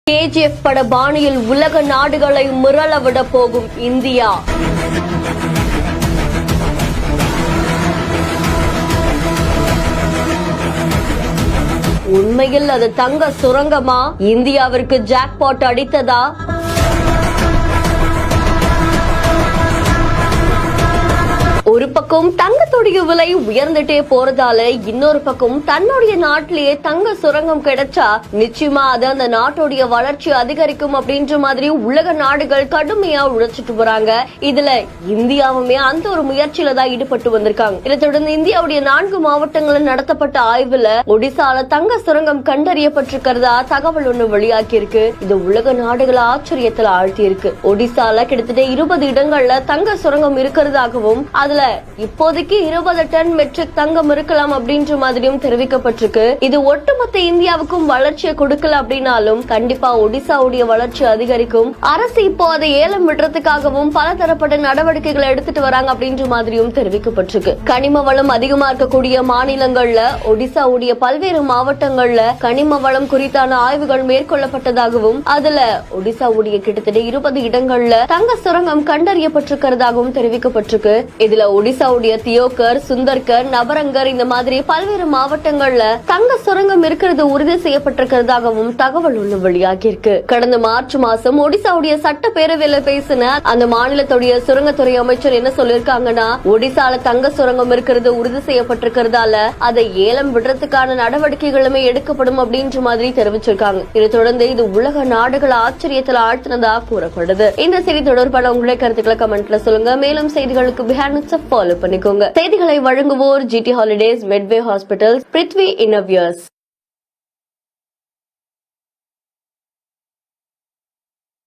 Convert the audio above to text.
KGF பட பாணியில் உலக நாடுகளை மிரளவிட போகும் இந்தியா. உண்மையில் அது தங்க சுரங்கமா? இந்தியாவிற்கு ஜாக்பாட் அடித்ததா? ஒரு பக்கம் தங்கத்துடைய விலை உயர்ந்துட்டே போறதால இன்னொரு பக்கம் தன்னுடைய நாட்டிலேயே தங்க சுரங்கம் கிடைச்சா நிச்சயமா அது அந்த நாட்டுடைய வளர்ச்சி அதிகரிக்கும் அப்படின்ற மாதிரி உலக நாடுகள் கடுமையா உழைச்சிட்டு வராங்க. இதுல இந்தியாவுமே அந்த ஒரு முயற்சியில தான் ஈடுபட்டு வந்திருக்காங்க. இதை தொடர்ந்து இந்தியாவுடைய 4 மாவட்டங்களில் நடத்தப்பட்ட ஆய்வுல ஒடிசால தங்க சுரங்கம் கண்டறியப்பட்டிருக்கிறதா தகவல் ஒண்ணு வெளியாகி இருக்கு. இது உலக நாடுகளை ஆச்சரியத்துல ஆழ்த்தி இருக்கு. ஒடிசால கிட்டத்தட்ட 20 இடங்கள்ல தங்க சுரங்கம் இருக்கிறதாகவும் அதுல இப்போதைக்கு 20 டன் மெட்ரிக் தங்கம் இருக்கலாம் அப்படின்ற மாதிரியும் தெரிவிக்கப்பட்டிருக்கு. இது ஒட்டுமொத்த இந்தியாவுக்கும் வளர்ச்சியை கொடுக்கல அப்படின்னாலும் கண்டிப்பா ஒடிசாவுடைய வளர்ச்சி அதிகரிக்கும். அரசு இப்போ அதை ஏலம் விடுறதுக்காகவும் பல தரப்பட்ட நடவடிக்கைகளை எடுத்துட்டு வராங்க அப்படின்ற மாதிரியும் தெரிவிக்கப்பட்டிருக்கு. கனிம வளம் அதிகமா இருக்கக்கூடிய மாநிலங்கள்ல ஒடிசாவுடைய பல்வேறு மாவட்டங்கள்ல கனிம வளம் குறித்தான ஆய்வுகள் மேற்கொள்ளப்பட்டதாகவும் அதுல ஒடிசாவுடைய கிட்டத்தட்ட 20 இடங்கள்ல தங்க சுரங்கம் கண்டறியப்பட்டிருக்கிறதாகவும் தெரிவிக்கப்பட்டிருக்கு. இதுல ஒடிசாவுடைய தியோகர், சுந்தர்கர், நபரங்கர் இந்த மாதிரி பல்வேறு மாவட்டங்கள்ல தங்க சுரங்கம் இருக்கிறது உறுதி செய்யப்பட்டிருக்கிறதாகவும் தகவல் ஒன்று வெளியாகி இருக்கு. கடந்த மார்ச் மாசம் ஒடிசாவுடைய சட்டப்பேரவையில பேசின அந்த மாநிலத்துடைய சுரங்கத்துறை அமைச்சர் என்ன சொல்லிருக்காங்கன்னா, ஒடிசால தங்க சுரங்கம் இருக்கிறது உறுதி செய்யப்பட்டிருக்கிறதால அதை ஏலம் விடுறதுக்கான நடவடிக்கைகளுமே எடுக்கப்படும் அப்படின்ற மாதிரி தெரிவிச்சிருக்காங்க. இதை தொடர்ந்து இது உலக நாடுகள் ஆச்சரியத்தில் ஆழ்த்தினதா கூறப்படுது. இந்த செய்தி தொடர்பான உங்களுடைய கருத்துக்களை கமெண்ட்ல சொல்லுங்க. மேலும் செய்திகளுக்கு ஃபாலோ பண்ணிக்கோங்க. செய்திகளை வழங்குவோர் GT Holidays, Medway Hospitals, Prithvi Innoviers.